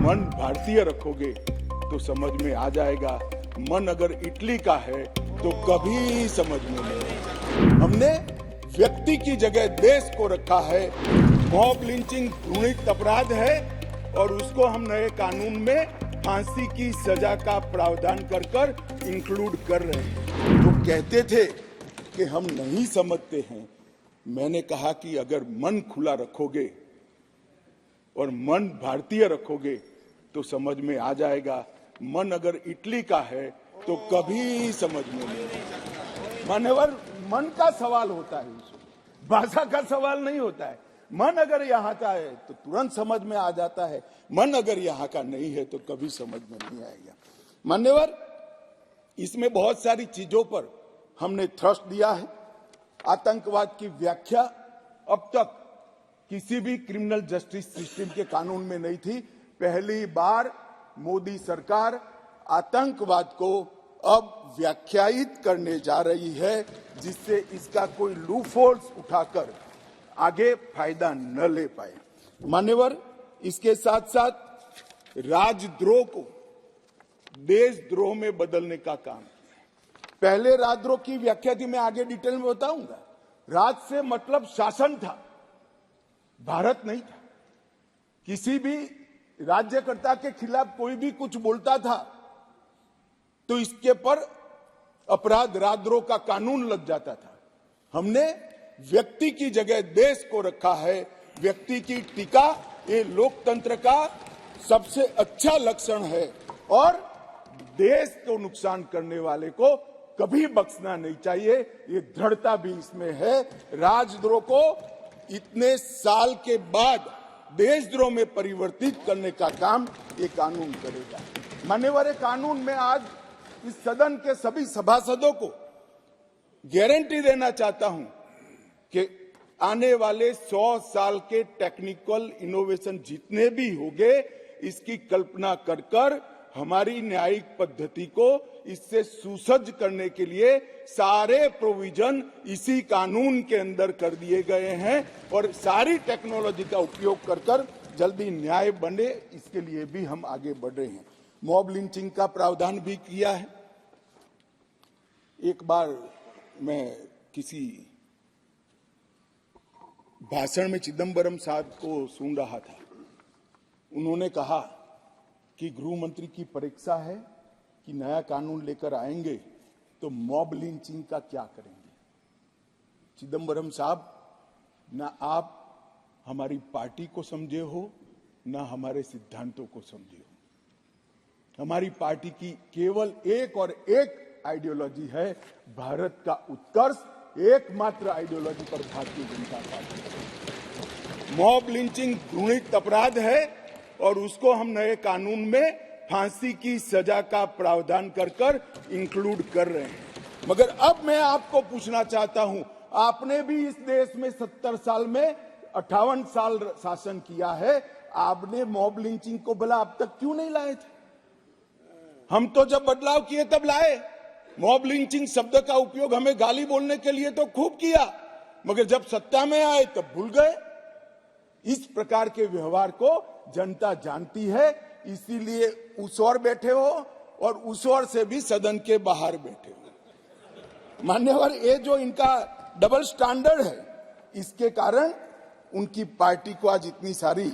मन भारतीय रखोगे तो समझ में आ जाएगा, मन अगर इटली का है तो कभी समझ में नहीं आएगा। हमने व्यक्ति की जगह देश को रखा है। मॉब लिंचिंग घृणित अपराध है और उसको हम नए कानून में फांसी की सजा का प्रावधान कर इंक्लूड कर रहे हैं। तो कहते थे कि हम नहीं समझते हैं। मैंने कहा कि अगर मन खुला रखोगे और मन भारतीय रखोगे तो समझ में आ जाएगा, मन अगर इटली का है तो कभी समझ में नहीं आएगा। मान्यवर, मन का सवाल होता है, भाषा का सवाल नहीं होता है। मन अगर यहाँ का है तो तुरंत समझ में आ जाता है, मन अगर यहाँ का नहीं है तो कभी समझ में नहीं आएगा। मान्यवर, इसमें बहुत सारी चीजों पर हमने थ्रस्ट दिया है। आतंकवाद की व्याख्या अब तक किसी भी क्रिमिनल जस्टिस सिस्टम के कानून में नहीं थी। पहली बार मोदी सरकार आतंकवाद को अब व्याख्यायित करने जा रही है, जिससे इसका कोई लूपहोल्स उठाकर आगे फायदा न ले पाए। मान्यवर, इसके साथ साथ राजद्रोह को देशद्रोह में बदलने का काम किया। पहले राजद्रोह की व्याख्या थी, मैं आगे डिटेल में बताऊंगा। राज से मतलब शासन था, भारत नहीं था। किसी भी राज्यकर्ता के खिलाफ कोई भी कुछ बोलता था तो इसके पर अपराध राजद्रोह का कानून लग जाता था। हमने व्यक्ति की जगह देश को रखा है। व्यक्ति की टीका ये लोकतंत्र का सबसे अच्छा लक्षण है और देश को नुकसान करने वाले को कभी बख्शना नहीं चाहिए। ये दृढ़ता भी इसमें है। राजद्रोह को इतने साल के बाद देशद्रोह में परिवर्तित करने का काम ये कानून करेगा। मान्यवर, कानून में आज इस सदन के सभी सभासदों को गारंटी देना चाहता हूं कि आने वाले 100 साल के टेक्निकल इनोवेशन जितने भी होंगे, इसकी कल्पना कर हमारी न्यायिक पद्धति को इससे सुसज्ज करने के लिए सारे प्रोविजन इसी कानून के अंदर कर दिए गए हैं और सारी टेक्नोलॉजी का उपयोग कर जल्दी न्याय बने, इसके लिए भी हम आगे बढ़ रहे हैं। मॉब लिंचिंग का प्रावधान भी किया है। एक बार मैं किसी भाषण में चिदंबरम साहब को सुन रहा था। उन्होंने कहा कि गृह मंत्री की परीक्षा है कि नया कानून लेकर आएंगे तो मॉब लिंचिंग का क्या करेंगे। चिदंबरम साहब, ना आप हमारी पार्टी को समझे हो, ना हमारे सिद्धांतों को समझे हो। हमारी पार्टी की केवल एक और एक आइडियोलॉजी है, भारत का उत्कर्ष। एकमात्र आइडियोलॉजी पर Bharatiya Janata party. Mob lynching घृणित अपराध है और उसको हम नए कानून में फांसी की सजा का प्रावधान कर इंक्लूड कर रहे हैं। मगर अब मैं आपको पूछना चाहता हूं, आपने भी इस देश में 70 साल में 58 साल शासन किया है, आपने मॉब लिंचिंग को भला अब तक क्यों नहीं लाए थे? हम तो जब बदलाव किए तब लाए। मॉब लिंचिंग शब्द का उपयोग हमें गाली बोलने के लिए तो खूब किया, मगर जब सत्ता में आए तब भूल गए। इस प्रकार के व्यवहार को जनता जानती है, इसीलिए उस ओर बैठे हो और उस ओर से भी सदन के बाहर बैठे हो। मान्यवर, ये जो इनका डबल स्टैंडर्ड है, इसके कारण उनकी पार्टी को आज इतनी सारी